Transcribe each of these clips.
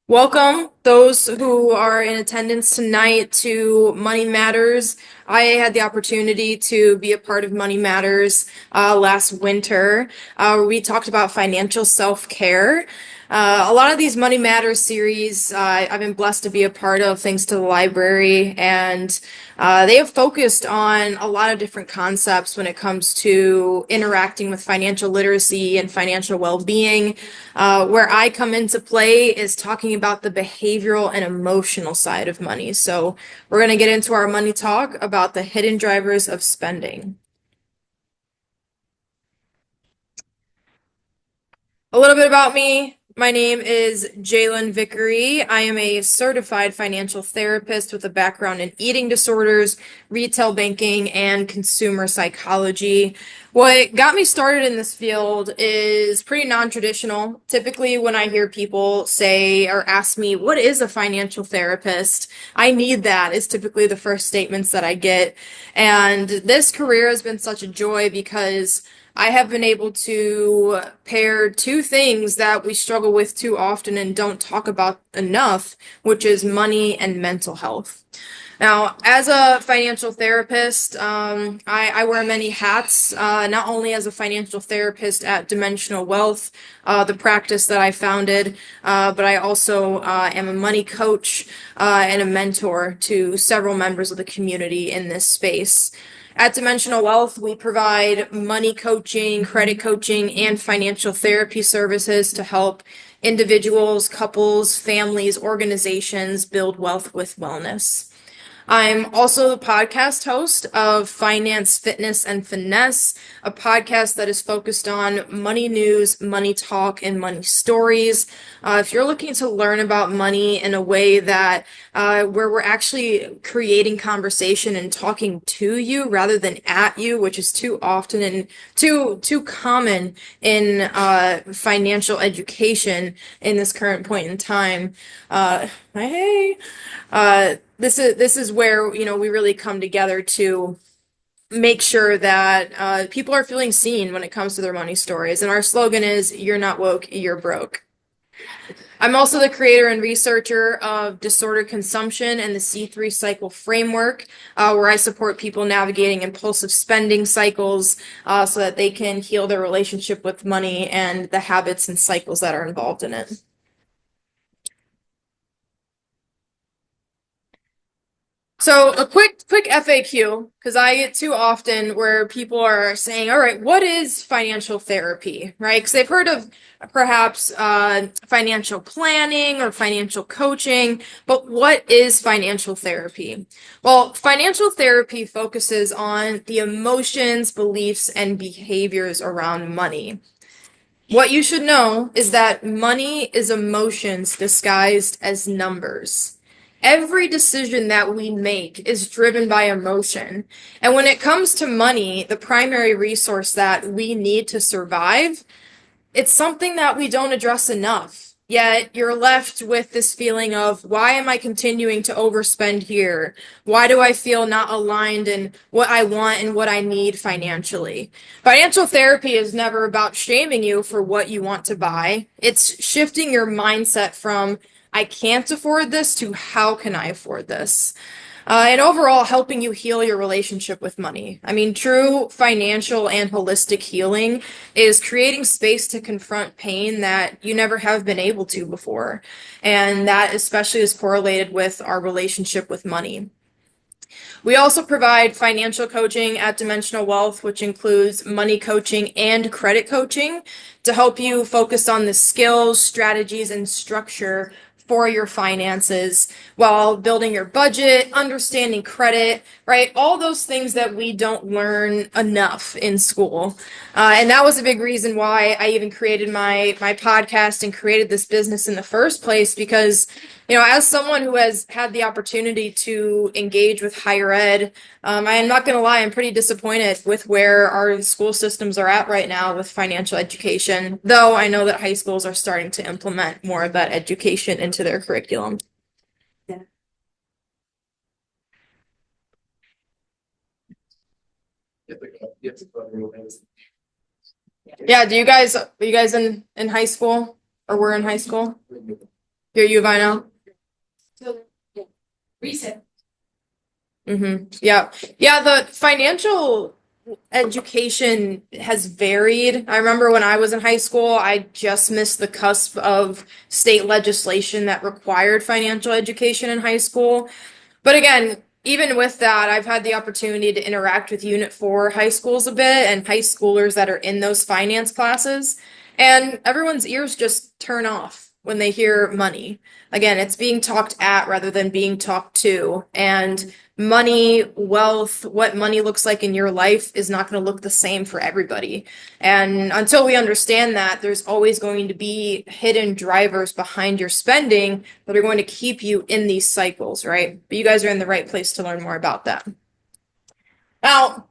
Welcome those who are in attendance tonight to Money Matters. I had the opportunity to be a part of Money Matters last winter. Where we talked about financial self-care. A lot of these Money Matters series I've been blessed to be a part of thanks to the library, and they have focused on a lot of different concepts when it comes to interacting with financial literacy and financial well-being. Where I come into play is talking about the behavioral and emotional side of money. So we're going to get into our money talk about the hidden drivers of spending. A little bit about me. My name is Jaelyn Vickery. I am a certified financial therapist with a background in eating disorders, retail banking, and consumer psychology. What got me started in this field is pretty non-traditional. Typically, when I hear people say or ask me, what is a financial therapist? I need that is typically the first statements that I get. And this career has been such a joy because I have been able to pair two things that we struggle with too often and don't talk about enough, which is money and mental health. Now, as a financial therapist, I wear many hats, not only as a financial therapist at Dimensional Wealth, the practice that I founded, but I also am a money coach and a mentor to several members of the community in this space. At Dimensional Wealth, we provide money coaching, credit coaching, and financial therapy services to help individuals, couples, families, organizations build wealth with wellness. I'm also the podcast host of Finance, Fitness, and Finesse, a podcast that is focused on money news, money talk, and money stories. If you're looking to learn about money in a way that where we're actually creating conversation and talking to you rather than at you, which is too often and too common in financial education in this current point in time. Hey. This is where, we really come together to make sure that people are feeling seen when it comes to their money stories. And our slogan is, "You're not woke, you're broke." I'm also the creator and researcher of disordered consumption and the C3 cycle framework, where I support people navigating impulsive spending cycles so that they can heal their relationship with money and the habits and cycles that are involved in it. So a quick FAQ, because I get too often where people are saying, all right, what is financial therapy, right? Because they've heard of perhaps financial planning or financial coaching, but what is financial therapy? Well, financial therapy focuses on the emotions, beliefs, and behaviors around money. What you should know is that money is emotions disguised as numbers. Every decision that we make is driven by emotion. And when it comes to money, the primary resource that we need to survive, it's something that we don't address enough. Yet you're left with this feeling of, why am I continuing to overspend here? Why do I feel not aligned in what I want and what I need financially? Financial therapy is never about shaming you for what you want to buy. It's shifting your mindset from, I can't afford this, to how can I afford this? And overall, helping you heal your relationship with money. I mean, true financial and holistic healing is creating space to confront pain that you never have been able to before. And that especially is correlated with our relationship with money. We also provide financial coaching at Dimensional Wealth, which includes money coaching and credit coaching to help you focus on the skills, strategies, and structure for your finances while building your budget, understanding credit, right? All those things that we don't learn enough in school. And that was a big reason why I even created my podcast and created this business in the first place, because as someone who has had the opportunity to engage with higher ed, I am not going to lie, I'm pretty disappointed with where our school systems are at right now with financial education, though I know that high schools are starting to implement more of that education into their curriculum. Yeah. Yeah, are you guys in high school or were in high school? You're U of I now? So, yeah, recent. Yeah. Yeah, the financial education has varied. I remember when I was in high school, I just missed the cusp of state legislation that required financial education in high school. But again, even with that, I've had the opportunity to interact with Unit 4 high schools a bit and high schoolers that are in those finance classes. And everyone's ears just turn off when they hear money. Again, it's being talked at rather than being talked to. And money, wealth, what money looks like in your life is not going to look the same for everybody. And until we understand that, there's always going to be hidden drivers behind your spending that are going to keep you in these cycles, right? But you guys are in the right place to learn more about that. Now,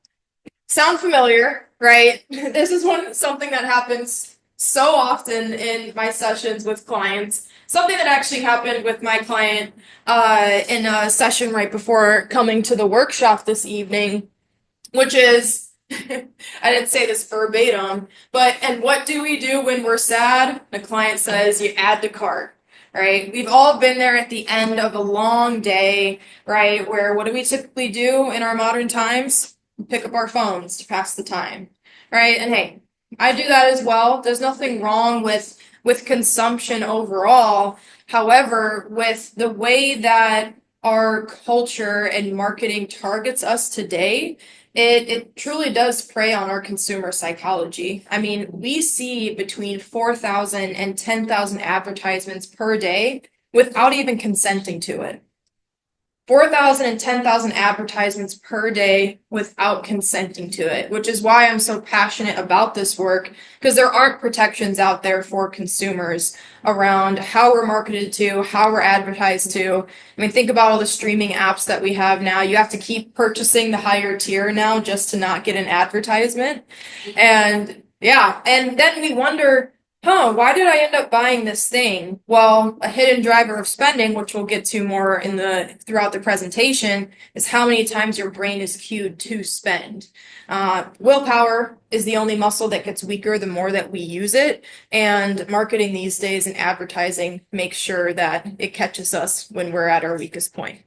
sound familiar, right? This is something that happens so often in my sessions with clients. Something that actually happened with my client in a session right before coming to the workshop this evening, which is I didn't say this verbatim, but and what do we do when we're sad? The client says you add to cart, right? We've all been there at the end of a long day, right? Where what do we typically do in our modern times? We pick up our phones to pass the time, right? And hey, I do that as well. There's nothing wrong with consumption overall. However, with the way that our culture and marketing targets us today, it truly does prey on our consumer psychology. I mean, we see between 4,000 and 10,000 advertisements per day without even consenting to it. 4,000 and 10,000 advertisements per day without consenting to it, which is why I'm so passionate about this work, because there aren't protections out there for consumers around how we're marketed to, how we're advertised to. I mean, think about all the streaming apps that we have now. You have to keep purchasing the higher tier now just to not get an advertisement. And yeah, and then we wonder, why did I end up buying this thing? Well, a hidden driver of spending, which we'll get to more in throughout the presentation, is how many times your brain is cued to spend. Willpower is the only muscle that gets weaker the more that we use it, and marketing these days and advertising makes sure that it catches us when we're at our weakest point.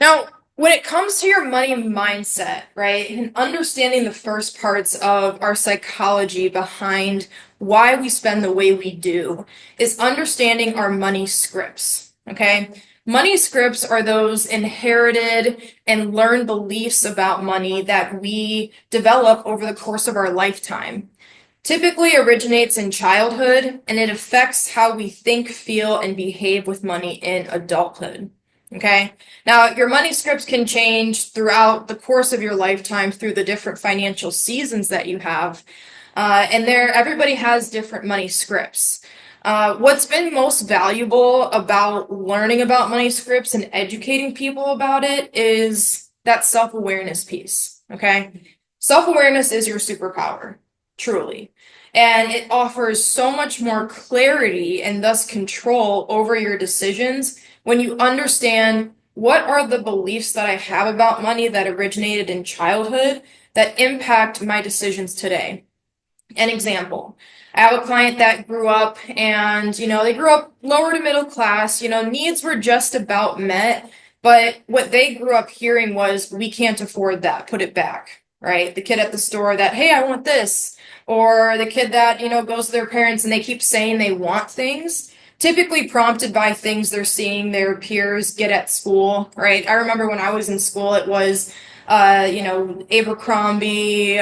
Now, when it comes to your money mindset, right, and understanding the first parts of our psychology behind why we spend the way we do, is understanding our money scripts, okay? Money scripts are those inherited and learned beliefs about money that we develop over the course of our lifetime. Typically originates in childhood, and it affects how we think, feel, and behave with money in adulthood. Okay. Now, your money scripts can change throughout the course of your lifetime through the different financial seasons that you have. And everybody has different money scripts. What's been most valuable about learning about money scripts and educating people about it is that self-awareness piece. Okay. Self-awareness is your superpower, truly. And it offers so much more clarity and thus control over your decisions when you understand what are the beliefs that I have about money that originated in childhood that impact my decisions today. An example, I have a client that grew up and, they grew up lower to middle class, needs were just about met, but what they grew up hearing was, we can't afford that, put it back, right? The kid at the store that, hey, I want this, or the kid that, goes to their parents and they keep saying they want things, typically prompted by things they're seeing their peers get at school, right? I remember when I was in school, it was, Abercrombie,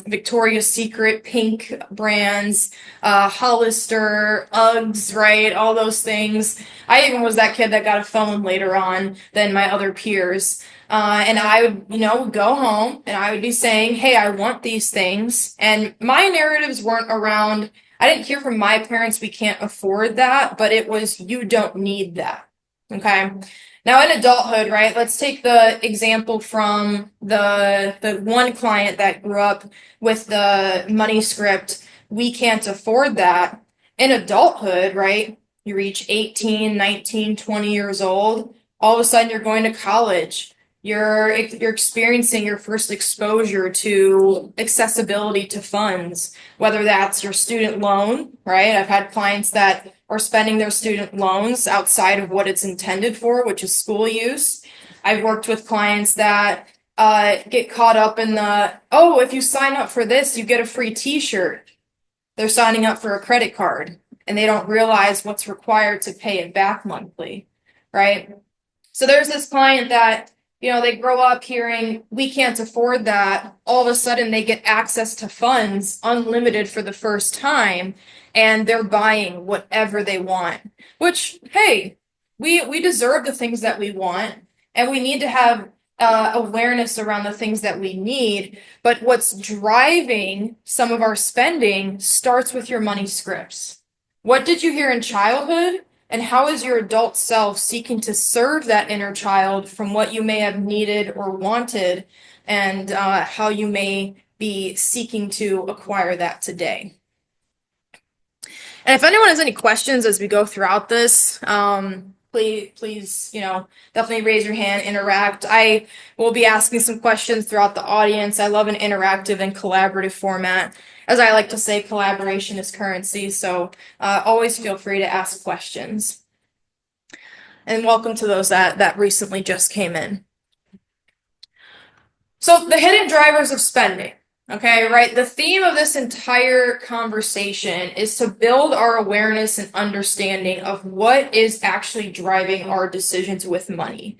Victoria's Secret, pink brands, Hollister, Uggs, right? All those things. I even was that kid that got a phone later on than my other peers. And I would, go home and I would be saying, hey, I want these things. And my narratives weren't around, I didn't hear from my parents, we can't afford that, but it was, you don't need that. Okay. Now in adulthood, right, let's take the example from the one client that grew up with the money script, we can't afford that. In adulthood, right, you reach 18, 19, 20 years old, all of a sudden you're going to college. You're experiencing your first exposure to accessibility to funds, whether that's your student loan, right? I've had clients that are spending their student loans outside of what it's intended for, which is school use. I've worked with clients that get caught up in oh, if you sign up for this, you get a free t-shirt. They're signing up for a credit card and they don't realize what's required to pay it back monthly, right? So there's this client that, they grow up hearing we can't afford that. All of a sudden they get access to funds unlimited for the first time and they're buying whatever they want, which, hey, we deserve the things that we want and we need to have awareness around the things that we need. But what's driving some of our spending starts with your money scripts. What did you hear in childhood? And how is your adult self seeking to serve that inner child from what you may have needed or wanted, and how you may be seeking to acquire that today? And if anyone has any questions as we go throughout this, please, definitely raise your hand, interact. I will be asking some questions throughout the audience. I love an interactive and collaborative format. As I like to say, collaboration is currency, so always feel free to ask questions. And welcome to those that recently just came in. So the hidden drivers of spending, okay, right? The theme of this entire conversation is to build our awareness and understanding of what is actually driving our decisions with money.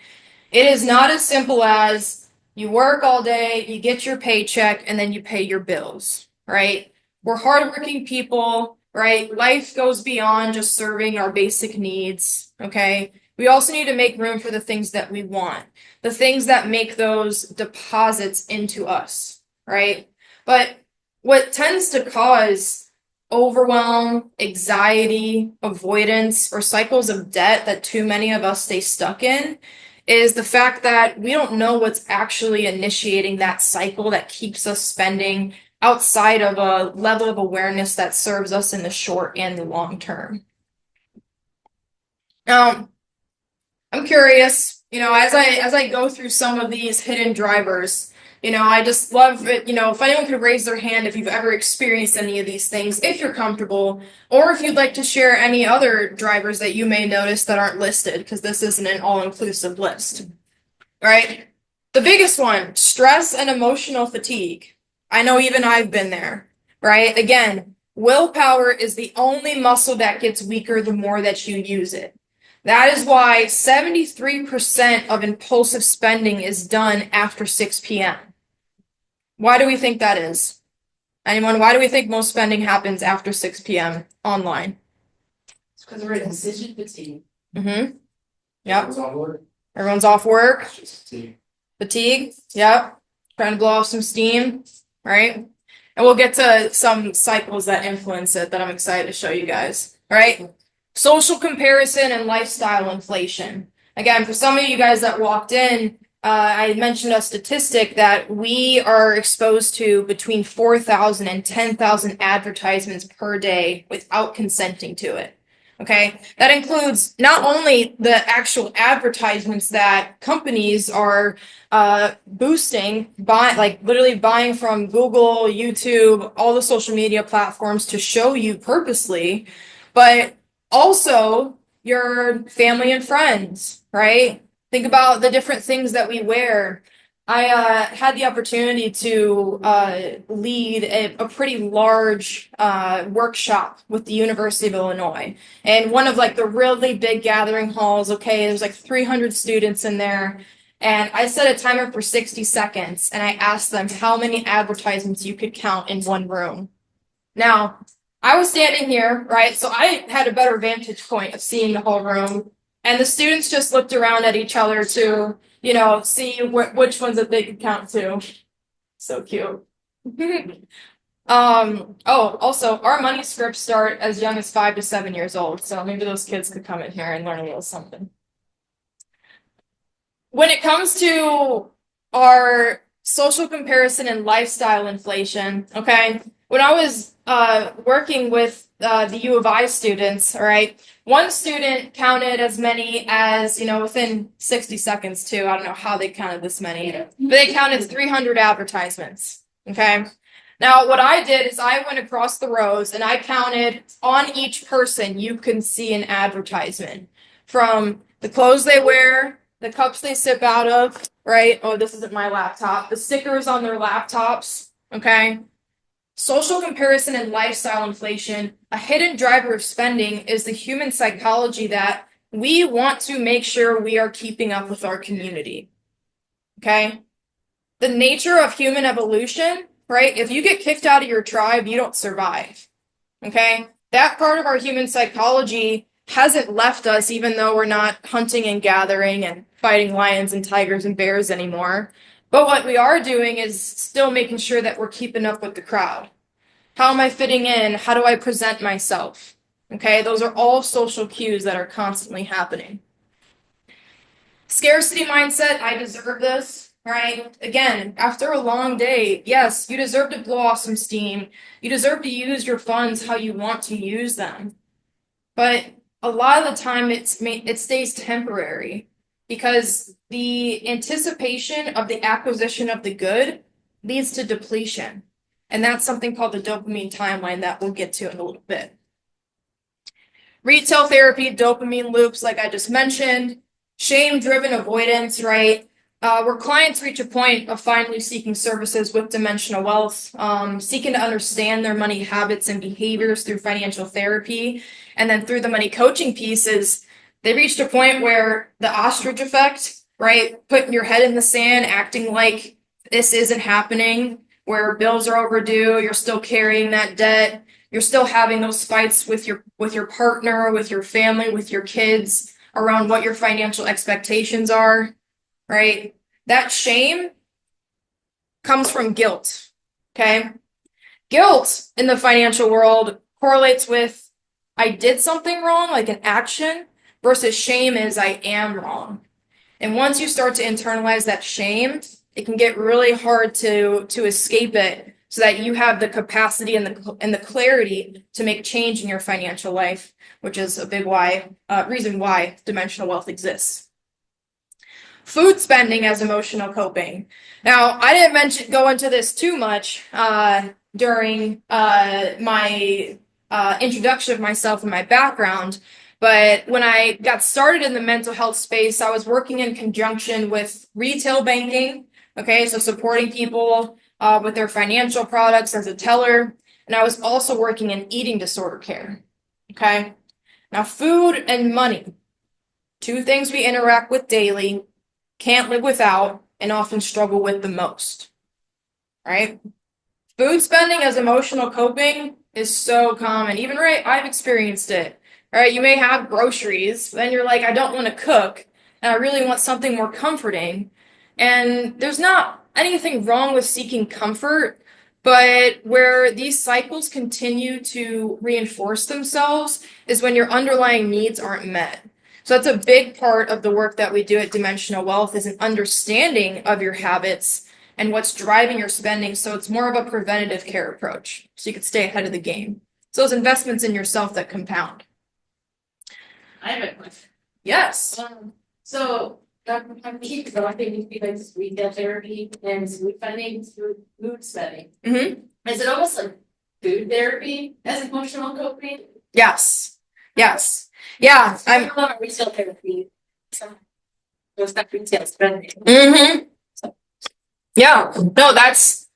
It is not as simple as you work all day, you get your paycheck, and then you pay your bills, right? We're hardworking people, right? Life goes beyond just serving our basic needs, okay? We also need to make room for the things that we want, the things that make those deposits into us, right? But what tends to cause overwhelm, anxiety, avoidance, or cycles of debt that too many of us stay stuck in is the fact that we don't know what's actually initiating that cycle that keeps us spending outside of a level of awareness that serves us in the short and the long term. Now, I'm curious, as I go through some of these hidden drivers, I just love it, if anyone could raise their hand if you've ever experienced any of these things, if you're comfortable, or if you'd like to share any other drivers that you may notice that aren't listed, because this isn't an all-inclusive list, right? The biggest one, stress and emotional fatigue. I know even I've been there, right? Again, willpower is the only muscle that gets weaker the more that you use it. That is why 73% of impulsive spending is done after 6 p.m. Why do we think that is? Anyone, why do we think most spending happens after 6 p.m. online? It's because we're in decision fatigue. Mm-hmm. Yep. Everyone's off work. Fatigue. Yep. Trying to blow off some steam, right? And we'll get to some cycles that influence it that I'm excited to show you guys, right? Social comparison and lifestyle inflation. Again, for some of you guys that walked in, I mentioned a statistic that we are exposed to between 4,000 and 10,000 advertisements per day without consenting to it. Okay, that includes not only the actual advertisements that companies are boosting, literally buying from Google, YouTube, all the social media platforms to show you purposely, but also your family and friends, right? Think about the different things that we wear. I had the opportunity to lead a pretty large workshop with the University of Illinois. And one of the really big gathering halls, okay, there's 300 students in there. And I set a timer for 60 seconds and I asked them how many advertisements you could count in one room. Now, I was standing here, right? So I had a better vantage point of seeing the whole room. And the students just looked around at each other to, see which ones that they could count to. So cute. Also, our money scripts start as young as 5 to 7 years old. So maybe those kids could come in here and learn a little something. When it comes to our social comparison and lifestyle inflation, okay, when I was working with the U of I students, all right, one student counted as many as, within 60 seconds too. I don't know how they counted this many, but they counted 300 advertisements. Okay. Now, what I did is I went across the rows and I counted on each person, you can see an advertisement from the clothes they wear, the cups they sip out of, right? Oh, this isn't my laptop. The stickers on their laptops, okay? Social comparison and lifestyle inflation, a hidden driver of spending is the human psychology that we want to make sure we are keeping up with our community. Okay? The nature of human evolution, right? If you get kicked out of your tribe, you don't survive. Okay? That part of our human psychology hasn't left us, even though we're not hunting and gathering and fighting lions and tigers and bears anymore. But what we are doing is still making sure that we're keeping up with the crowd. How am I fitting in? How do I present myself? Okay, those are all social cues that are constantly happening. Scarcity mindset, I deserve this, right? Again, after a long day, yes, you deserve to blow off some steam. You deserve to use your funds how you want to use them. But a lot of the time it stays temporary because the anticipation of the acquisition of the good leads to depletion. And that's something called the dopamine timeline that we'll get to in a little bit. Retail therapy, dopamine loops, like I just mentioned, shame-driven avoidance, right? Where clients reach a point of finally seeking services with dimensional wealth, seeking to understand their money habits and behaviors through financial therapy, and then through the money coaching pieces, they reached a point where the ostrich effect, right? Putting your head in the sand, acting like this isn't happening, where bills are overdue, you're still carrying that debt, you're still having those fights with your partner, with your family, with your kids around what your financial expectations are, right? That shame comes from guilt, okay? Guilt in the financial world correlates with I did something wrong, like an action, versus shame is I am wrong. And once you start to internalize that shame, it can get really hard to escape it so that you have the capacity and the clarity to make change in your financial life, which is a big reason why dimensional wealth exists. Food spending as emotional coping. Now, I didn't go into this too much during my introduction of myself and my background, but when I got started in the mental health space, I was working in conjunction with retail banking, okay, so supporting people with their financial products as a teller, and I was also working in eating disorder care, okay? Now, food and money, two things we interact with daily, can't live without, and often struggle with the most, right? Food spending as emotional coping is so common. Even right, I've experienced it. Right? You may have groceries, then you're like, I don't want to cook, and I really want something more comforting. And there's not anything wrong with seeking comfort, but where these cycles continue to reinforce themselves is when your underlying needs aren't met. So that's a big part of the work that we do at Dimensional Wealth is an understanding of your habits and what's driving your spending. So it's more of a preventative care approach. So you can stay ahead of the game. So those investments in yourself that compound. I have a question. Yes. So I'm keep going like this retail therapy and food funding through food spending. Mm-hmm. Is it almost like food therapy as emotional coping? Yes. Yes. Yeah. I'm a lot of retail therapy. Some goes back to retail spending. Mm-hmm. Yeah. No, that's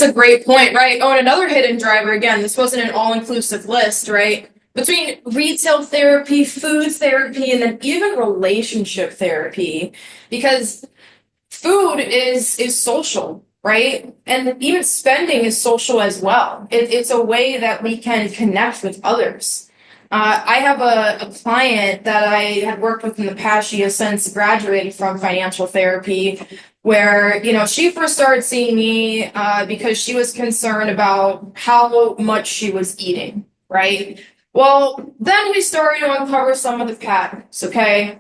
a great point, right? Oh, and another hidden driver, again, this wasn't an all-inclusive list, right? Between retail therapy, food therapy, and then even relationship therapy, because food is social, right? And even spending is social as well. It's a way that we can connect with others. I have a client that I had worked with in the past. She has since graduated from financial therapy, where she first started seeing me because she was concerned about how much she was eating, right? Well, then we started to uncover some of the patterns, okay?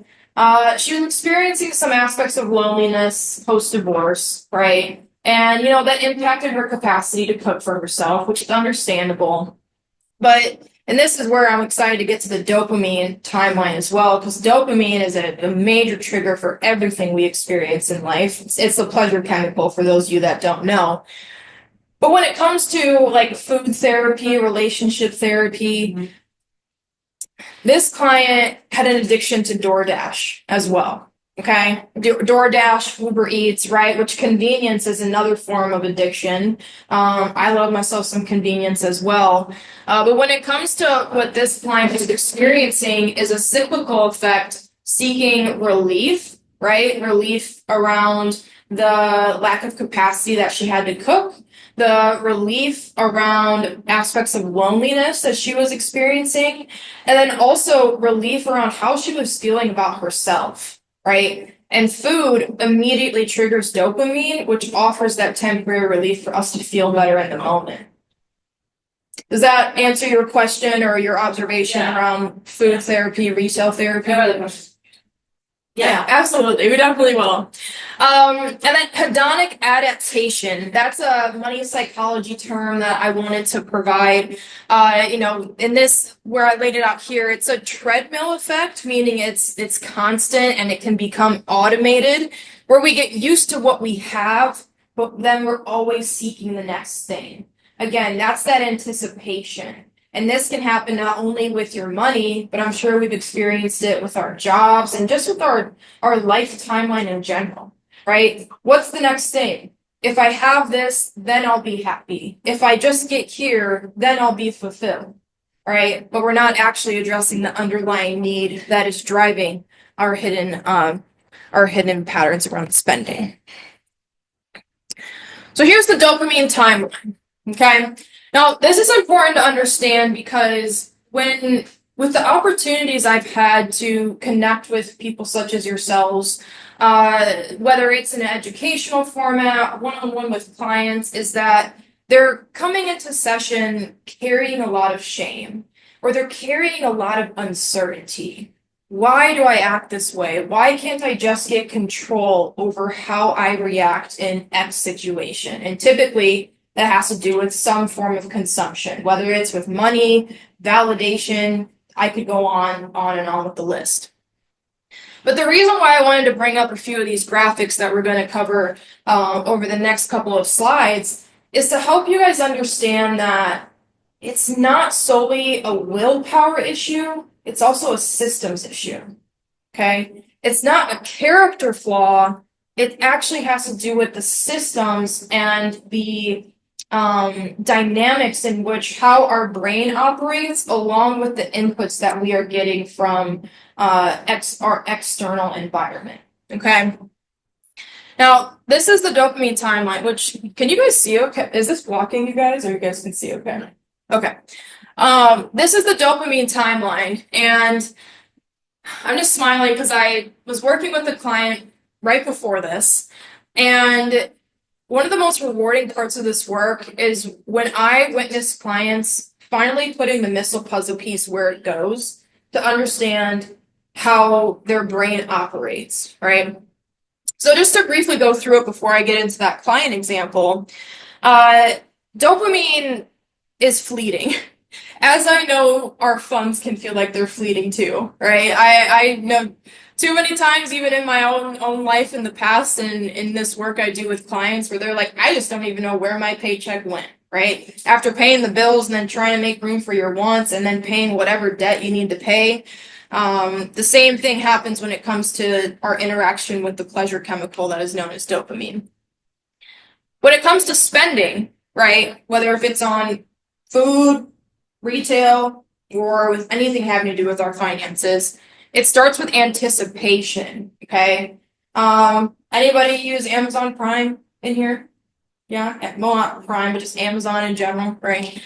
She was experiencing some aspects of loneliness post-divorce, right? And, that impacted her capacity to cook for herself, which is understandable. And this is where I'm excited to get to the dopamine timeline as well, because dopamine is a major trigger for everything we experience in life. It's a pleasure chemical for those of you that don't know. But when it comes to like food therapy, relationship therapy, this client had an addiction to DoorDash as well. Okay, DoorDash, Uber Eats, right? Which convenience is another form of addiction. I love myself some convenience as well. But when it comes to what this client is experiencing is a cyclical effect, seeking relief, right? Relief around the lack of capacity that she had to cook, the relief around aspects of loneliness that she was experiencing, and then also relief around how she was feeling about herself, right? And food immediately triggers dopamine, which offers that temporary relief for us to feel better in the moment. Does that answer your question or your observation around food therapy, retail therapy? Yeah, absolutely. We definitely will. And then hedonic adaptation, that's a money psychology term that I wanted to provide. In this, where I laid it out here, it's a treadmill effect, meaning it's constant and it can become automated, where we get used to what we have, but then we're always seeking the next thing. Again, that's that anticipation. And this can happen not only with your money, but I'm sure we've experienced it with our jobs and just with our life timeline in general, right? What's the next thing? If I have this, then I'll be happy. If I just get here, then I'll be fulfilled, right? But we're not actually addressing the underlying need that is driving our hidden patterns around spending. So here's the dopamine timeline, okay? Now, this is important to understand because with the opportunities I've had to connect with people such as yourselves, whether it's in an educational format, one-on-one with clients, is that they're coming into session carrying a lot of shame, or they're carrying a lot of uncertainty. Why do I act this way? Why can't I just get control over how I react in X situation? And typically, that has to do with some form of consumption, whether it's with money, validation. I could go on and on with the list. But the reason why I wanted to bring up a few of these graphics that we're going to cover over the next couple of slides is to help you guys understand that it's not solely a willpower issue, it's also a systems issue, okay? It's not a character flaw, it actually has to do with the systems and the dynamics in which how our brain operates along with the inputs that we are getting from our external environment. Okay. Now, this is the dopamine timeline, which can you guys see okay? Is this blocking you guys or you guys can see okay? Okay. This is the dopamine timeline, and I'm just smiling because I was working with a client right before this, and one of the most rewarding parts of this work is when I witness clients finally putting the missile puzzle piece where it goes to understand how their brain operates, right? So just to briefly go through it before I get into that client example, dopamine is fleeting. As I know, our funds can feel like they're fleeting too, right? I know too many times, even in my own life in the past and in this work I do with clients, where they're like, I just don't even know where my paycheck went, right? After paying the bills and then trying to make room for your wants and then paying whatever debt you need to pay. The same thing happens when it comes to our interaction with the pleasure chemical that is known as dopamine. When it comes to spending, right, whether if it's on food, retail, or with anything having to do with our finances, it starts with anticipation, okay? Anybody use Amazon Prime in here? Yeah, well, not Prime, but just Amazon in general, right?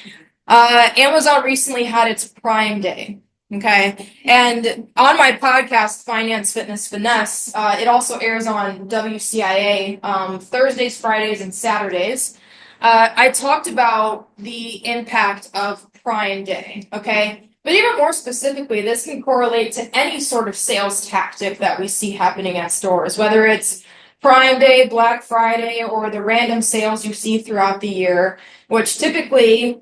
Amazon recently had its Prime Day, okay? And on my podcast, Finance, Fitness, Finesse, it also airs on WCIA Thursdays, Fridays, and Saturdays. I talked about the impact of Prime Day, okay? But even more specifically, this can correlate to any sort of sales tactic that we see happening at stores, whether it's Prime Day, Black Friday, or the random sales you see throughout the year, which typically,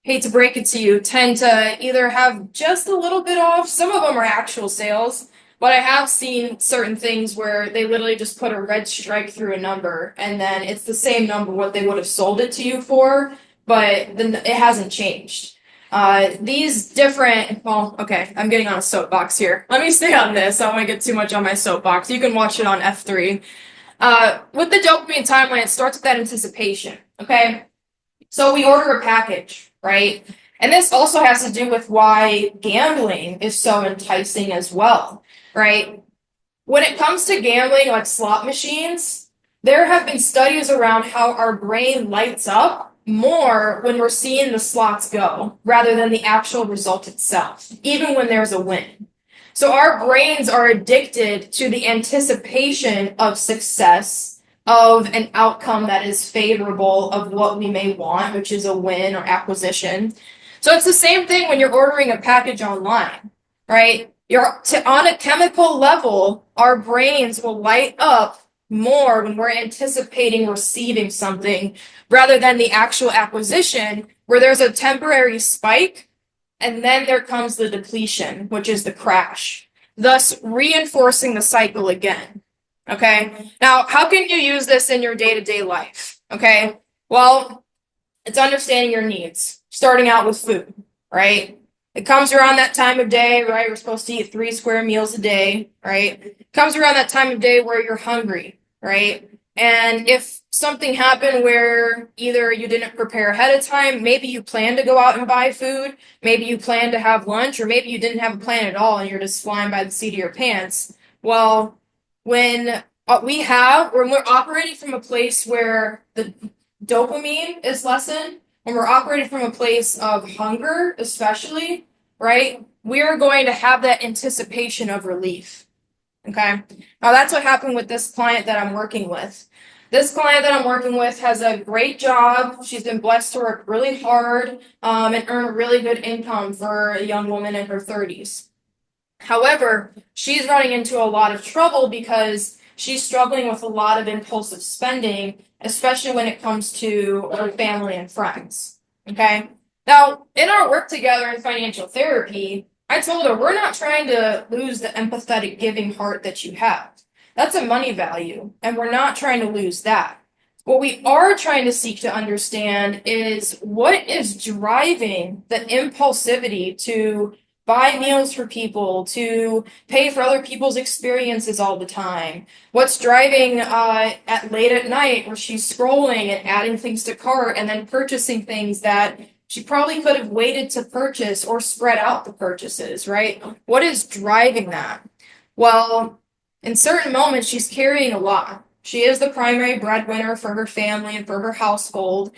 hate to break it to you, tend to either have just a little bit off. Some of them are actual sales, but I have seen certain things where they literally just put a red strike through a number and then it's the same number what they would have sold it to you for, but then it hasn't changed. Okay, I'm getting on a soapbox here. Let me stay on this. I don't want to get too much on my soapbox. You can watch it on F3. With the dopamine timeline, it starts with that anticipation, okay? So we order a package, right? And this also has to do with why gambling is so enticing as well, right? When it comes to gambling, like slot machines, there have been studies around how our brain lights up more when we're seeing the slots go rather than the actual result itself, even when there's a win. So our brains are addicted to the anticipation of success, of an outcome that is favorable of what we may want, which is a win or acquisition. So it's the same thing when you're ordering a package online, right? On a chemical level, our brains will light up more when we're anticipating receiving something rather than the actual acquisition, where there's a temporary spike and then there comes the depletion, which is the crash, thus reinforcing the cycle again. Okay. Now, how can you use this in your day-to-day life? Okay. Well, it's understanding your needs, starting out with food, right? It comes around that time of day, right? We're supposed to eat 3 square meals a day, right? It comes around that time of day where you're hungry, right? And if something happened where either you didn't prepare ahead of time, maybe you planned to go out and buy food, maybe you planned to have lunch, or maybe you didn't have a plan at all and you're just flying by the seat of your pants. Well, when when we're operating from a place where the dopamine is lessened, when we're operating from a place of hunger, especially, right, we are going to have that anticipation of relief. Okay. Now that's what happened with this client that I'm working with. This client that I'm working with has a great job. She's been blessed to work really hard and earn a really good income for a young woman in her 30s. However, she's running into a lot of trouble because she's struggling with a lot of impulsive spending, especially when it comes to her family and friends. Okay. Now, in our work together in financial therapy, I told her we're not trying to lose the empathetic giving heart that you have. That's a money value, and we're not trying to lose that. What we are trying to seek to understand is what is driving the impulsivity to buy meals for people, to pay for other people's experiences all the time. What's driving at late at night where she's scrolling and adding things to cart and then purchasing things that she probably could have waited to purchase or spread out the purchases, right? What is driving that? Well, in certain moments, she's carrying a lot. She is the primary breadwinner for her family and for her household.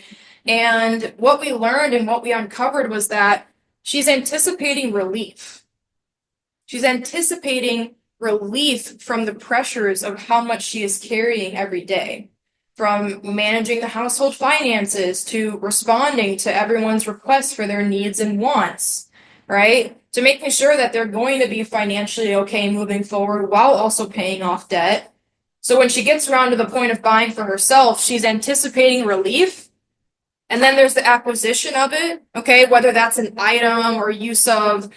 And what we learned and what we uncovered was that she's anticipating relief. She's anticipating relief from the pressures of how much she is carrying every day, from managing the household finances to responding to everyone's requests for their needs and wants, right? To making sure that they're going to be financially okay moving forward while also paying off debt. So when she gets around to the point of buying for herself, she's anticipating relief. And then there's the acquisition of it, okay, whether that's an item or use of,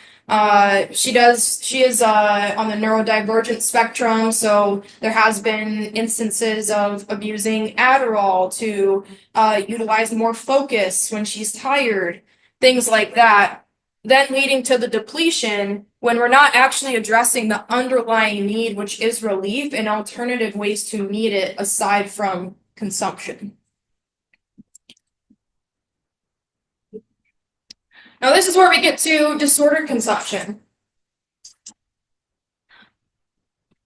she is on the neurodivergent spectrum, so there has been instances of abusing Adderall to utilize more focus when she's tired, things like that, then leading to the depletion when we're not actually addressing the underlying need, which is relief, and alternative ways to meet it aside from consumption. Now, this is where we get to disordered consumption.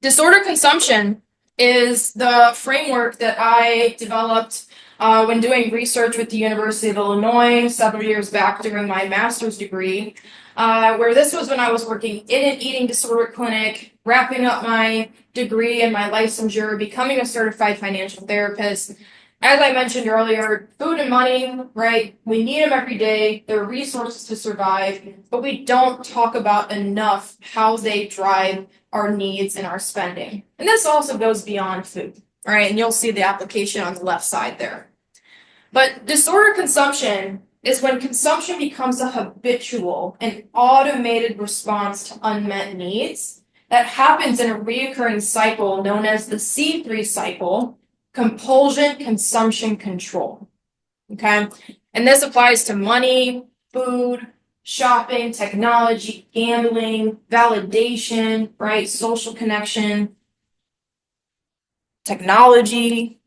Disordered consumption is the framework that I developed when doing research with the University of Illinois several years back during my master's degree, where this was when I was working in an eating disorder clinic, wrapping up my degree and my licensure, becoming a certified financial therapist. As I mentioned earlier, food and money, right? We need them every day. They're resources to survive, but we don't talk about enough how they drive our needs and our spending. And this also goes beyond food, All right, and you'll see the application on the left side there. But disordered consumption is when consumption becomes a habitual and automated response to unmet needs that happens in a reoccurring cycle known as the C3 cycle, compulsion consumption control. Okay, and this applies to money, food, shopping, technology, gambling, validation, right? Social connection, technology.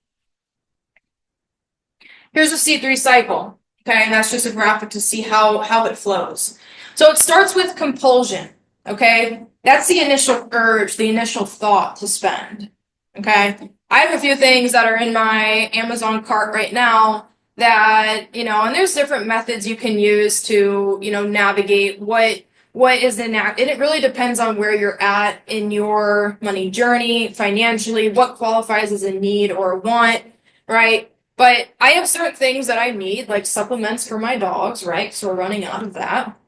Here's a C3 cycle, okay? And that's just a graphic to see how it flows. So it starts with compulsion, okay? That's the initial urge, the initial thought to spend, okay? I have a few things that are in my Amazon cart right now that, and there's different methods you can use to, navigate what is in that. And it really depends on where you're at in your money journey, financially, what qualifies as a need or a want, right? But I have certain things that I need, like supplements for my dogs, right? So we're running out of that.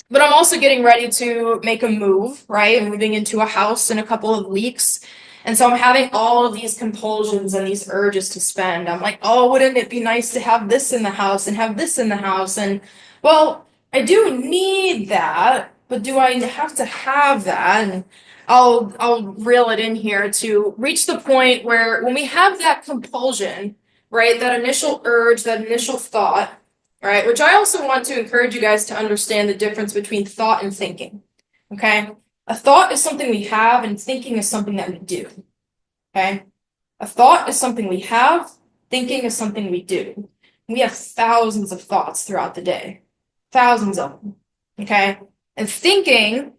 But I'm also getting ready to make a move, right? I'm moving into a house in a couple of weeks. And so I'm having all of these compulsions and these urges to spend. I'm like, oh, wouldn't it be nice to have this in the house and have this in the house? And well, I do need that, but do I have to have that? And I'll reel it in here to reach the point where when we have that compulsion, right, that initial urge, that initial thought, right, which I also want to encourage you guys to understand the difference between thought and thinking. Okay? A thought is something we have, and thinking is something that we do. Okay? A thought is something we have, thinking is something we do. We have thousands of thoughts throughout the day. Thousands of them. Okay? And thinking,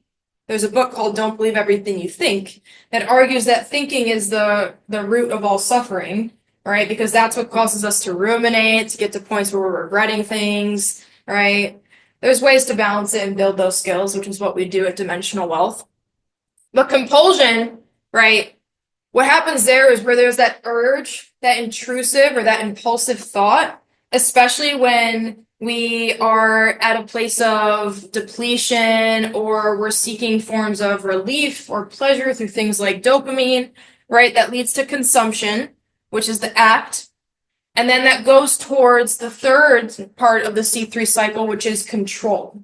there's a book called Don't Believe Everything You Think that argues that thinking is the root of all suffering, right? Because that's what causes us to ruminate, to get to points where we're regretting things, right? There's ways to balance it and build those skills, which is what we do at Dimensional Wealth. But compulsion, right? What happens there is where there's that urge, that intrusive or that impulsive thought, especially when we are at a place of depletion or we're seeking forms of relief or pleasure through things like dopamine, right? That leads to consumption, which is the act. And then that goes towards the third part of the C3 cycle, which is control.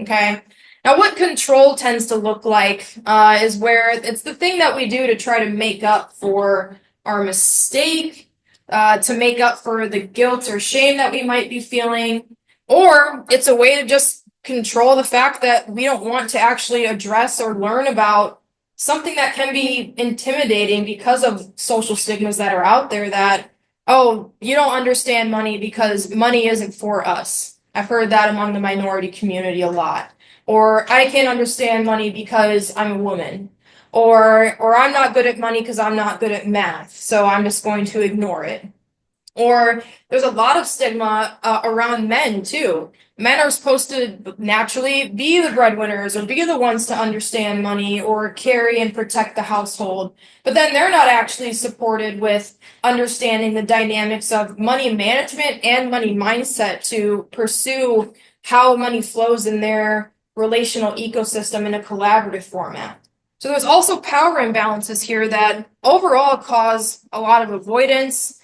Okay. Now, what control tends to look like is where it's the thing that we do to try to make up for our mistake, to make up for the guilt or shame that we might be feeling, or it's a way to just control the fact that we don't want to actually address or learn about something that can be intimidating because of social stigmas that are out there that, oh, you don't understand money because money isn't for us. I've heard that among the minority community a lot. Or I can't understand money because I'm a woman. Or I'm not good at money because I'm not good at math, so I'm just going to ignore it. Or there's a lot of stigma around men too. Men are supposed to naturally be the breadwinners or be the ones to understand money or carry and protect the household. But then they're not actually supported with understanding the dynamics of money management and money mindset to pursue how money flows in their relational ecosystem in a collaborative format. So there's also power imbalances here that overall cause a lot of avoidance.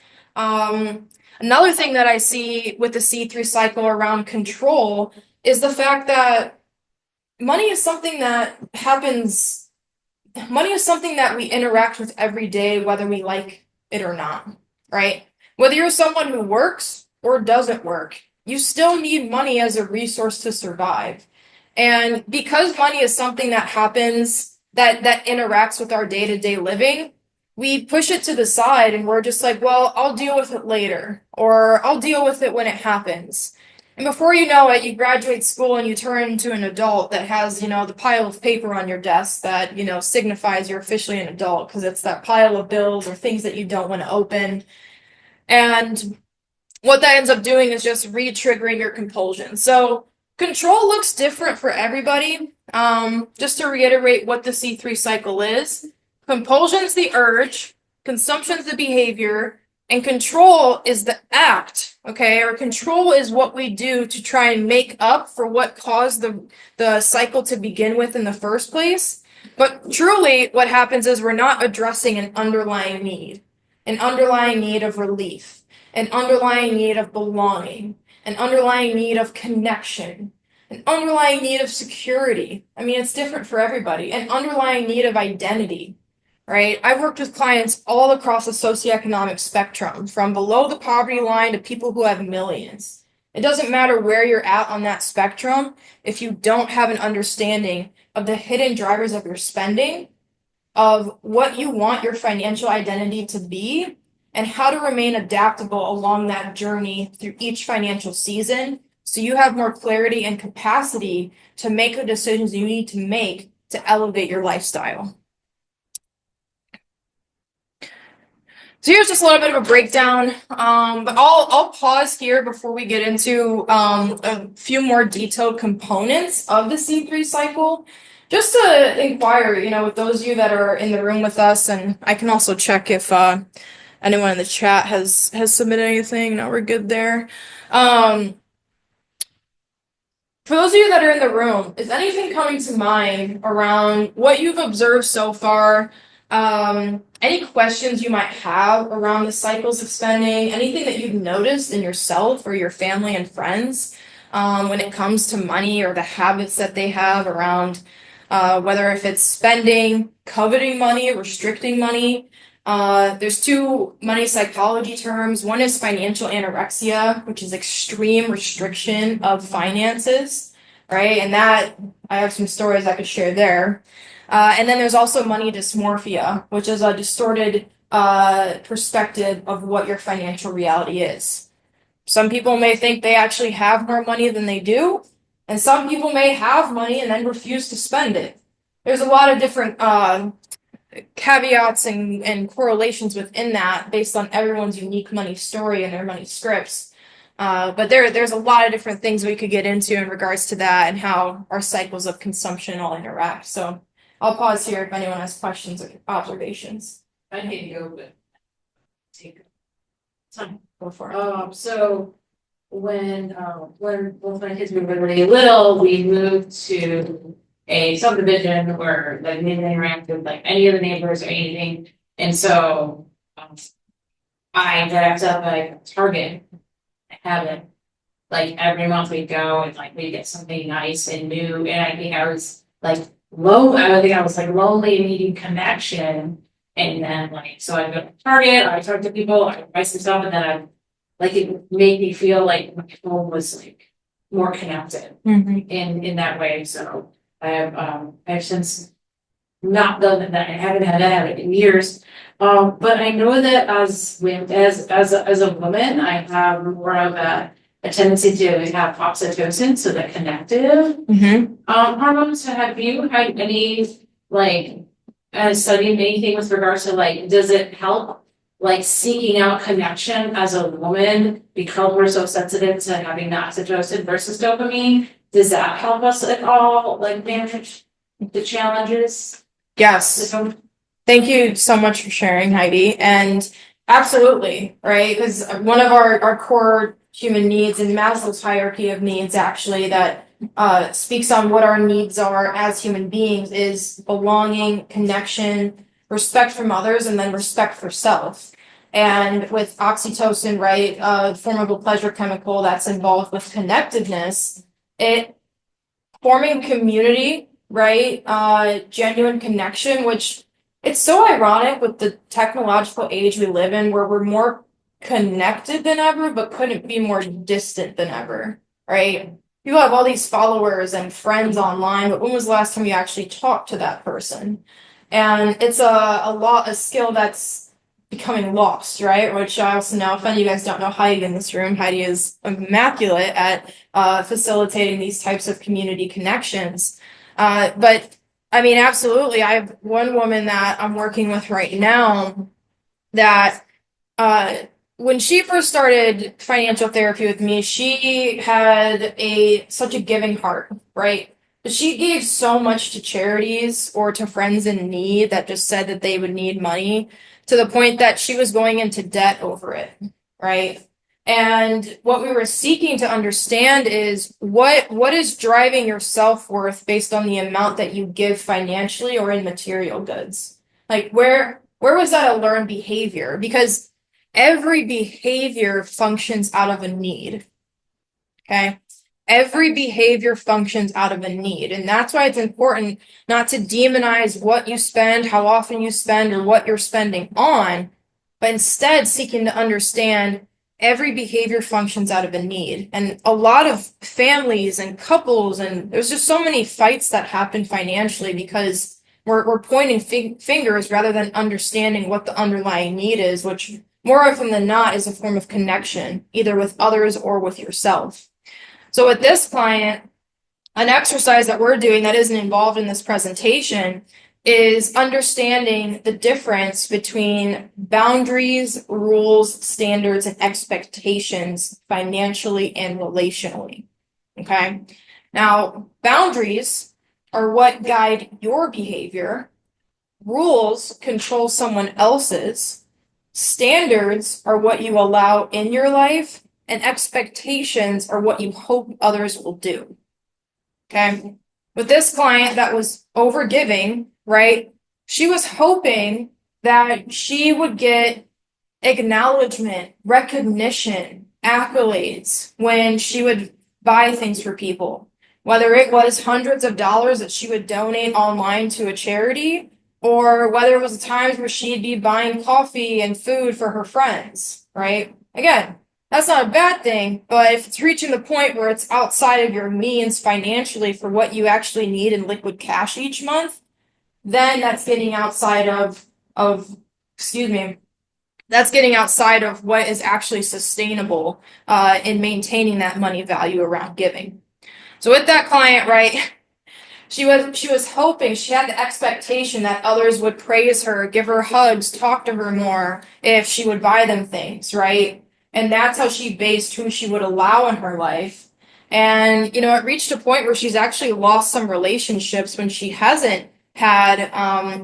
Another thing that I see with the C3 cycle around control is the fact that money is something that happens, money is something that we interact with every day, whether we like it or not, right? Whether you're someone who works or doesn't work, you still need money as a resource to survive. And because money is something that happens, that interacts with our day-to-day living, we push it to the side and we're just like, well, I'll deal with it later, or I'll deal with it when it happens. And before you know it, you graduate school and you turn into an adult that has, the pile of paper on your desk that, signifies you're officially an adult because it's that pile of bills or things that you don't want to open. And what that ends up doing is just re-triggering your compulsion. So control looks different for everybody. Just to reiterate what the C3 cycle is. Compulsion's the urge, consumption's the behavior, and control is the act, okay? Or control is what we do to try and make up for what caused the cycle to begin with in the first place. But truly, what happens is we're not addressing an underlying need. an underlying need of relief, an underlying need of belonging, an underlying need of connection, an underlying need of security. I mean, it's different for everybody, an underlying need of identity, right? I've worked with clients all across the socioeconomic spectrum, from below the poverty line to people who have millions. It doesn't matter where you're at on that spectrum if you don't have an understanding of the hidden drivers of your spending, of what you want your financial identity to be, and how to remain adaptable along that journey through each financial season so you have more clarity and capacity to make the decisions you need to make to elevate your lifestyle. So here's just a little bit of a breakdown, but I'll pause here before we get into a few more detailed components of the C3 cycle, just to inquire, with those of you that are in the room with us, and I can also check if anyone in the chat has submitted anything. No, we're good there. For those of you that are in the room, is anything coming to mind around what you've observed so far? Any questions you might have around the cycles of spending, anything that you've noticed in yourself or your family and friends when it comes to money or the habits that they have around whether if it's spending, coveting money, restricting money. There's two money psychology terms. One is financial anorexia, which is extreme restriction of finances, right? And that I have some stories I could share there. And then there's also money dysmorphia, which is a distorted perspective of what your financial reality is. Some people may think they actually have more money than they do, and some people may have money and then refuse to spend it. There's a lot of different caveats and correlations within that based on everyone's unique money story and their money scripts. But there's a lot of different things we could get into in regards to that and how our cycles of consumption all interact. So I'll pause here if anyone has questions or observations. I need to go, but take time. Go for it. So when both my kids were really little, we moved to a subdivision where like we didn't interact with like any of the neighbors or anything. And so I dressed up like Target. I have it like every month we'd go and like we'd get something nice and new. And I think I was like lonely, needing connection. And then like so I'd go to Target, I'd talk to people, I'd buy some stuff, and then it made me feel like my home was like more connected in that way. So I've since not done that. I haven't had that habit in years. But I know that as a woman, I have more of a tendency to have oxytocin, so the connective hormones. So have you had any studied anything with regards to does it help seeking out connection as a woman because we're so sensitive to having the oxytocin versus dopamine? Does that help us at all manage the challenges? Yes. Thank you so much for sharing, Heidi. And absolutely, right? Because one of our core human needs in Maslow's hierarchy of needs, actually, that speaks on what our needs are as human beings is belonging, connection, respect from others, and then respect for self. And with oxytocin, right, a form of a pleasure chemical that's involved with connectedness, it forming community, right, genuine connection, which it's so ironic with the technological age we live in where we're more connected than ever, but couldn't be more distant than ever, right? People have all these followers and friends online, but when was the last time you actually talked to that person? And it's a skill that's becoming lost, right? Which I also know, if any of you guys don't know Heidi in this room, Heidi is immaculate at facilitating these types of community connections. But I mean, absolutely. I have one woman that I'm working with right now that when she first started financial therapy with me, she had such a giving heart, right? But she gave so much to charities or to friends in need that just said that they would need money to the point that she was going into debt over it, right? And what we were seeking to understand is what is driving your self-worth based on the amount that you give financially or in material goods? Like where Where was that a learned behavior? Because every behavior functions out of a need. Okay. Every behavior functions out of a need. And that's why it's important not to demonize what you spend, how often you spend, or what you're spending on, but instead seeking to understand every behavior functions out of a need. And a lot of families and couples, and there's just so many fights that happen financially because we're pointing fingers rather than understanding what the underlying need is, which more often than not is a form of connection, either with others or with yourself. So with this client, an exercise that we're doing that isn't involved in this presentation is understanding the difference between boundaries, rules, standards, and expectations financially and relationally. Okay. Now, boundaries are what guide your behavior. Rules control someone else's. Standards are what you allow in your life, and expectations are what you hope others will do. Okay. With this client that was overgiving, right? She was hoping that she would get acknowledgement, recognition, accolades when she would buy things for people. Whether it was hundreds of dollars that she would donate online to a charity, or whether it was times where she'd be buying coffee and food for her friends, right? Again, that's not a bad thing, but if it's reaching the point where it's outside of your means financially for what you actually need in liquid cash each month, then that's getting outside that's getting outside of what is actually sustainable in maintaining that money value around giving. So with that client, right, she was hoping, she had the expectation that others would praise her, give her hugs, talk to her more if she would buy them things, right? And that's how she based who she would allow in her life. And, it reached a point where she's actually lost some relationships when she hasn't had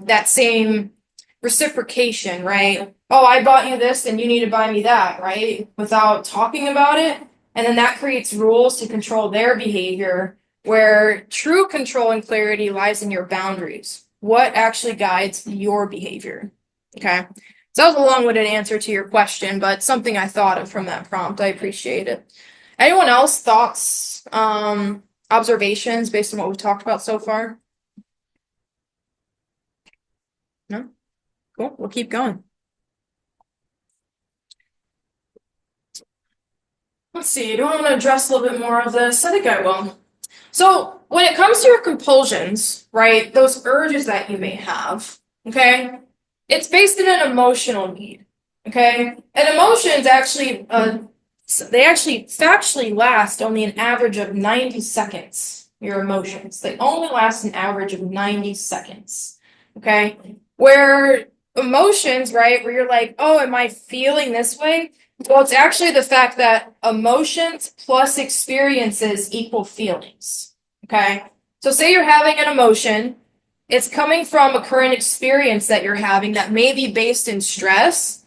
that same reciprocation, right? Oh, I bought you this and you need to buy me that, right? Without talking about it. And then that creates rules to control their behavior, where true control and clarity lies in your boundaries. What actually guides your behavior? Okay. So that was a long-winded answer to your question, but something I thought of from that prompt. I appreciate it. Anyone else thoughts, observations based on what we've talked about so far? No? Cool. We'll keep going. Let's see. Do I want to address a little bit more of this? I think I will. So when it comes to your compulsions, right, those urges that you may have, okay, it's based in an emotional need, okay? And emotions actually, they actually factually last only an average of 90 seconds, your emotions. They only last an average of 90 seconds, okay? Where emotions, right, where you're like, oh, am I feeling this way? Well, it's actually the fact that emotions plus experiences equal feelings. Okay. So say you're having an emotion, it's coming from a current experience that you're having that may be based in stress,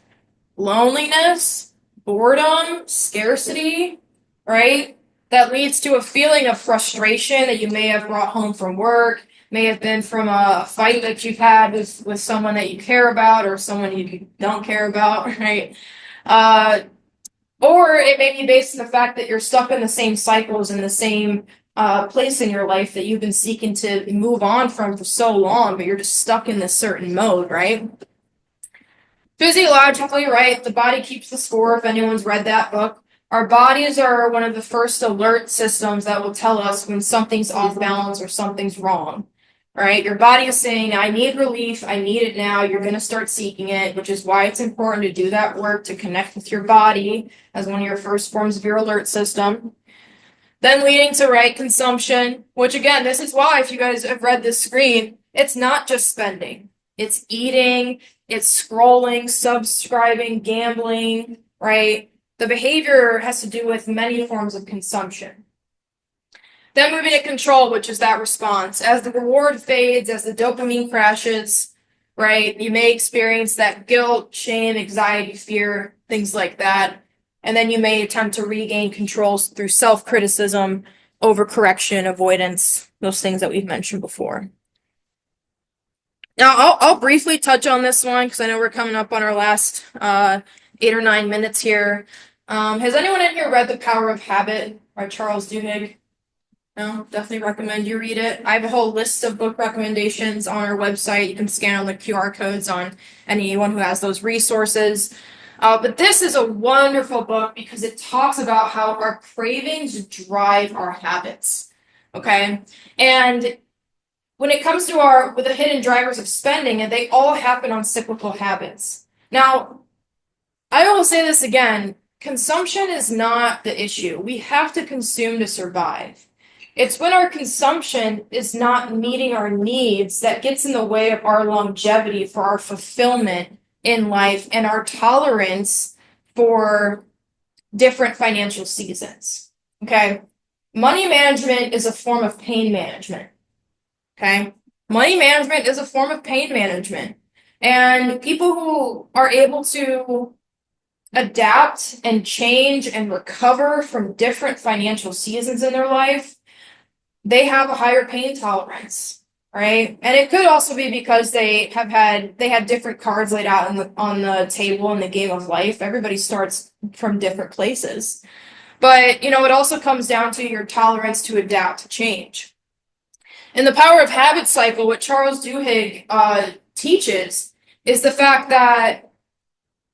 loneliness, boredom, scarcity, right? That leads to a feeling of frustration that you may have brought home from work, may have been from a fight that you've had with someone that you care about or someone you don't care about, right? Or it may be based on the fact that you're stuck in the same cycles and the same place in your life that you've been seeking to move on from for so long, but you're just stuck in this certain mode, right? Physiologically, right, the body keeps the score if anyone's read that book. Our bodies are one of the first alert systems that will tell us when something's off balance or something's wrong. Right? Your body is saying, I need relief, I need it now, you're going to start seeking it, which is why it's important to do that work to connect with your body as one of your first forms of your alert system. Then leading to right consumption, which again, this is why if you guys have read this screen, it's not just spending. It's eating, it's scrolling, subscribing, gambling, right? The behavior has to do with many forms of consumption. Then moving to control, which is that response. As the reward fades, as the dopamine crashes, right, you may experience that guilt, shame, anxiety, fear, things like that. And then you may attempt to regain control through self-criticism, overcorrection, avoidance, those things that we've mentioned before. Now, I'll briefly touch on this one because I know we're coming up on our last 8 or 9 minutes here. Has anyone in here read The Power of Habit by Charles Duhigg? No, definitely recommend you read it. I have a whole list of book recommendations on our website. You can scan on the QR codes on anyone who has those resources. But this is a wonderful book because it talks about how our cravings drive our habits. Okay? And when it comes to with the hidden drivers of spending, and they all happen on cyclical habits. Now, I will say this again, consumption is not the issue. We have to consume to survive. It's when our consumption is not meeting our needs that gets in the way of our longevity for our fulfillment in life and our tolerance for different financial seasons. Okay? Money management is a form of pain management. Okay? Money management is a form of pain management. And people who are able to adapt and change and recover from different financial seasons in their life, they have a higher pain tolerance, right? And it could also be because they had different cards laid out on the table in the game of life. Everybody starts from different places. But, it also comes down to your tolerance to adapt to change. In the Power of Habit cycle, what Charles Duhigg teaches is the fact that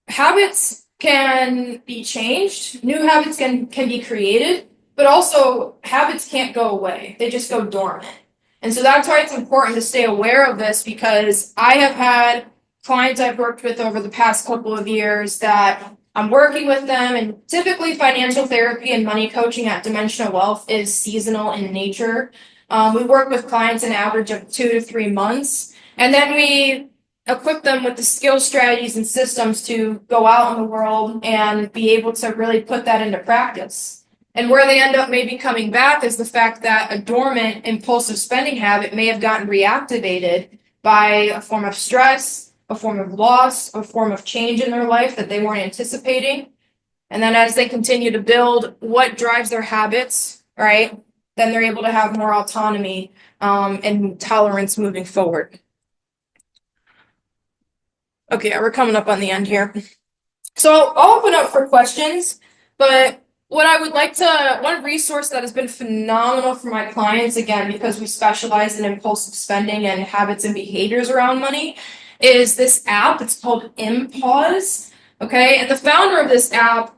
habits can be changed, new habits can be created, but also habits can't go away. They just go dormant. And so that's why it's important to stay aware of this, because I have had clients I've worked with over the past couple of years that I'm working with them, and typically financial therapy and money coaching at Dimensional Wealth is seasonal in nature. We work with clients an average of 2 to 3 months, and then we equip them with the skills, strategies, and systems to go out in the world and be able to really put that into practice. And where they end up maybe coming back is the fact that a dormant impulsive spending habit may have gotten reactivated by a form of stress, a form of loss, a form of change in their life that they weren't anticipating. And then as they continue to build what drives their habits, right, then they're able to have more autonomy and tolerance moving forward. Okay, we're coming up on the end here. So I'll open up for questions, but what I would like to, one resource that has been phenomenal for my clients, again, because we specialize in impulsive spending and habits and behaviors around money, is this app. It's called Impulse. Okay, and the founder of this app,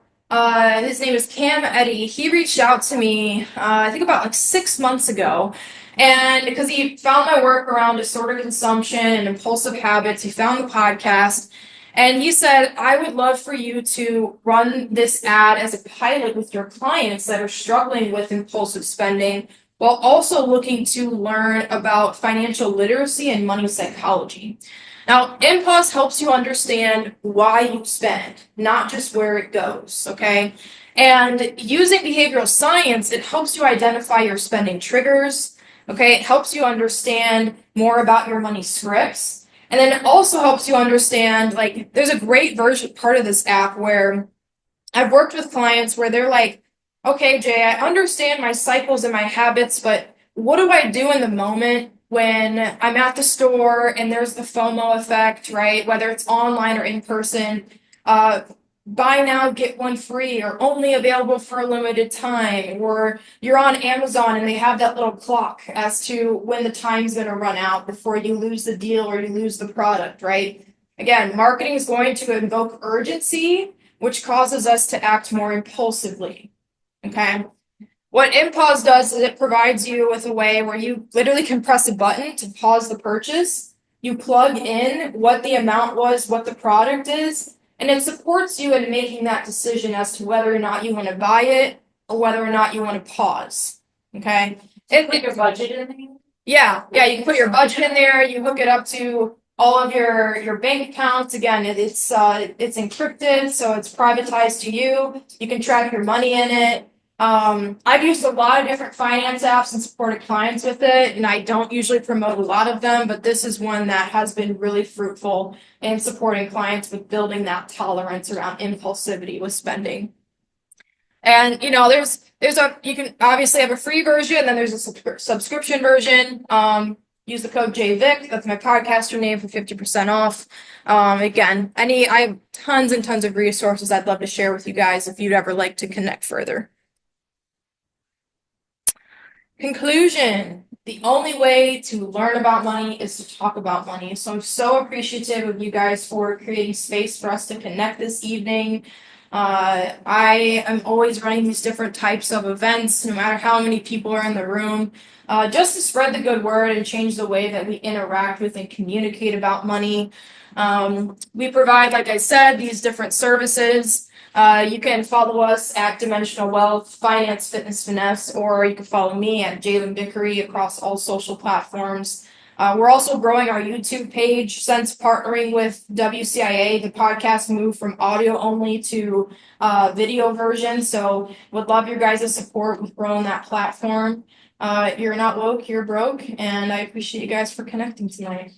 his name is Cam Eddy. He reached out to me, I think about like 6 months ago. And because he found my work around disordered consumption and impulsive habits, he found the podcast. And he said, I would love for you to run this ad as a pilot with your clients that are struggling with impulsive spending while also looking to learn about financial literacy and money psychology. Now, Impulse helps you understand why you spend, not just where it goes, okay? And using behavioral science, it helps you identify your spending triggers, okay? It helps you understand more about your money scripts. And then it also helps you understand, like, there's a great part of this app where I've worked with clients where they're like, okay, Jay, I understand my cycles and my habits, but what do I do in the moment when I'm at the store and there's the FOMO effect, right? Whether it's online or in person, buy now, get one free, or only available for a limited time, or you're on Amazon and they have that little clock as to when the time's going to run out before you lose the deal or you lose the product, right? Again, marketing is going to invoke urgency, which causes us to act more impulsively, okay? What Impulse does is it provides you with a way where you literally can press a button to pause the purchase. You plug in what the amount was, what the product is, and it supports you in making that decision as to whether or not you want to buy it or whether or not you want to pause. Okay? Put your budget in there. Yeah, you can put your budget in there. You hook it up to all of your bank accounts. Again, it's encrypted, so it's privatized to you. You can track your money in it. I've used a lot of different finance apps and supported clients with it, and I don't usually promote a lot of them, but this is one that has been really fruitful in supporting clients with building that tolerance around impulsivity with spending. And you can obviously have a free version, and then there's a subscription version. use the code JVIC. That's my podcaster name for 50% off. Again, I have tons and tons of resources I'd love to share with you guys if you'd ever like to connect further. Conclusion. The only way to learn about money is to talk about money. So I'm so appreciative of you guys for creating space for us to connect this evening. I am always running these different types of events, no matter how many people are in the room, just to spread the good word and change the way that we interact with and communicate about money. We provide, like I said, these different services. You can follow us at Dimensional Wealth, Finance, Fitness, Finesse, or you can follow me at Jaelyn Vickery across all social platforms. We're also growing our YouTube page since partnering with WCIA. The podcast moved from audio only to video version. So would love your guys' support with growing that platform. You're not woke, you're broke, and I appreciate you guys for connecting tonight.